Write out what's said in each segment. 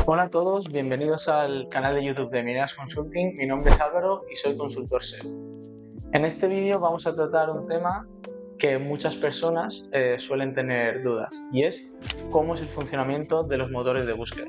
Hola a todos, bienvenidos al canal de YouTube de Mineras Consulting. Mi nombre es Álvaro y soy consultor SEO. En este vídeo vamos a tratar un tema que muchas personas suelen tener dudas, y es cómo es el funcionamiento de los motores de búsqueda.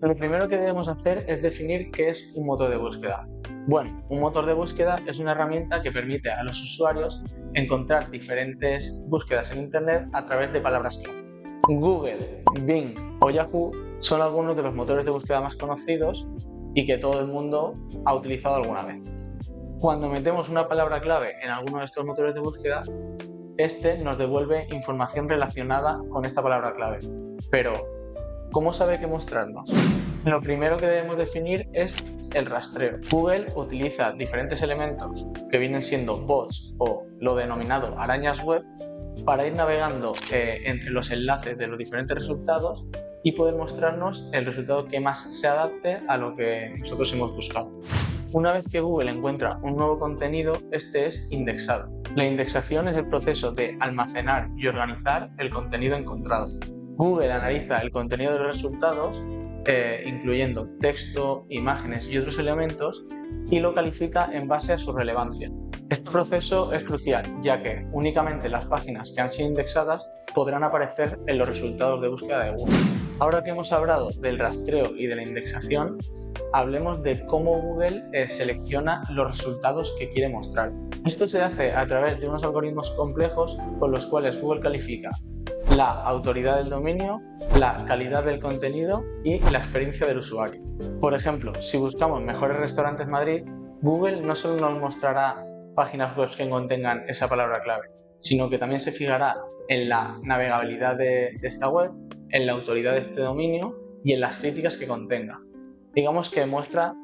Lo primero que debemos hacer es definir qué es un motor de búsqueda. Bueno, un motor de búsqueda es una herramienta que permite a los usuarios encontrar diferentes búsquedas en Internet a través de palabras clave. Google, Bing o Yahoo son algunos de los motores de búsqueda más conocidos y que todo el mundo ha utilizado alguna vez. Cuando metemos una palabra clave en alguno de estos motores de búsqueda, este nos devuelve información relacionada con esta palabra clave. Pero, ¿cómo sabe qué mostrarnos? Lo primero que debemos definir es el rastreo. Google utiliza diferentes elementos que vienen siendo bots o lo denominado arañas web para ir navegando entre los enlaces de los diferentes resultados y poder mostrarnos el resultado que más se adapte a lo que nosotros hemos buscado. Una vez que Google encuentra un nuevo contenido, este es indexado. La indexación es el proceso de almacenar y organizar el contenido encontrado. Google analiza el contenido de los resultados, incluyendo texto, imágenes y otros elementos, y lo califica en base a su relevancia. Este proceso es crucial, ya que únicamente las páginas que han sido indexadas podrán aparecer en los resultados de búsqueda de Google. Ahora que hemos hablado del rastreo y de la indexación, hablemos de cómo Google selecciona los resultados que quiere mostrar. Esto se hace a través de unos algoritmos complejos con los cuales Google califica la autoridad del dominio, la calidad del contenido y la experiencia del usuario. Por ejemplo, si buscamos mejores restaurantes Madrid, Google no solo nos mostrará páginas web que contengan esa palabra clave, sino que también se fijará en la navegabilidad de esta web, en la autoridad de este dominio y en las críticas que contenga. Digamos que muestra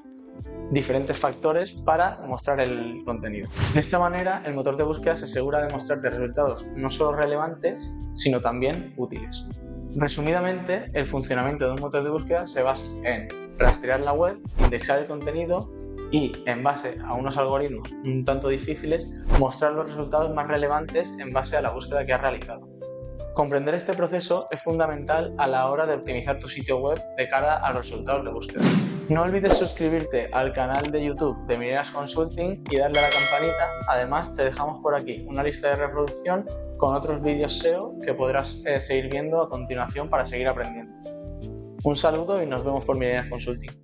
diferentes factores para mostrar el contenido. De esta manera, el motor de búsqueda se asegura de mostrarte resultados no solo relevantes, sino también útiles. Resumidamente, el funcionamiento de un motor de búsqueda se basa en rastrear la web, indexar el contenido y, en base a unos algoritmos un tanto difíciles, mostrar los resultados más relevantes en base a la búsqueda que has realizado. Comprender este proceso es fundamental a la hora de optimizar tu sitio web de cara a los resultados de búsqueda. No olvides suscribirte al canal de YouTube de Mineras Consulting y darle a la campanita. Además, te dejamos por aquí una lista de reproducción con otros vídeos SEO que podrás seguir viendo a continuación para seguir aprendiendo. Un saludo y nos vemos por Mineras Consulting.